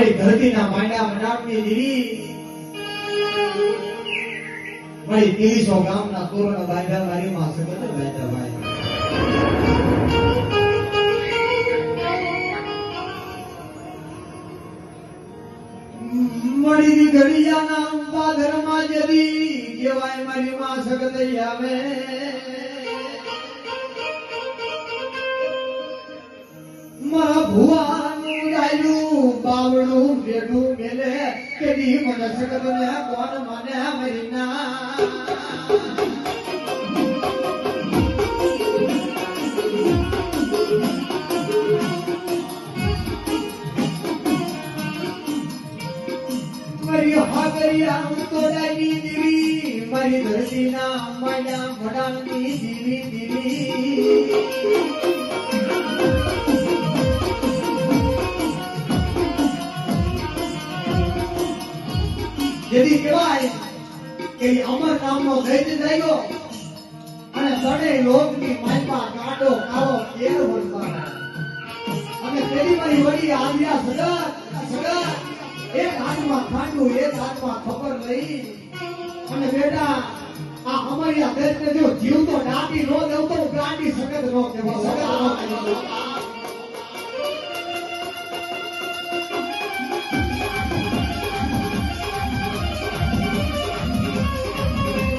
મારી ધરતીના માંડા મનાવની દીવી મારી 300 ગામના તોરણ બાંધ્યા મારી માં સગત બાંધ્યા ભાઈ મળી ઘડિયાના પાદરમાં જરી કેવાય મારી માં સગત આવે મારા ભુવાનું ડાયલું બાવડું બેઠું મેલે કેડી મને સગત ને કોણ માને મારી ના મારી હાગરિયા તોડાની દીવી મારી ધરતીના માયા ભડાની દીવી દીવી જેથી કહેવાય કે અમર નામનો દૈત્ય થયો અને સડે લોકની માયપા કાઢો કાળો કેર વળતા અને તેની મારી વડી આવ્યા સગા એક હાથમાં ખાંડું એક હાથમાં ખબર લઈ અને બેટા આ અમારી આ દૈત્ય જો જીવ તો ડાટી નો દેવ તો ગાંડી સગત નો કહેવાય સગત નો કહેવાય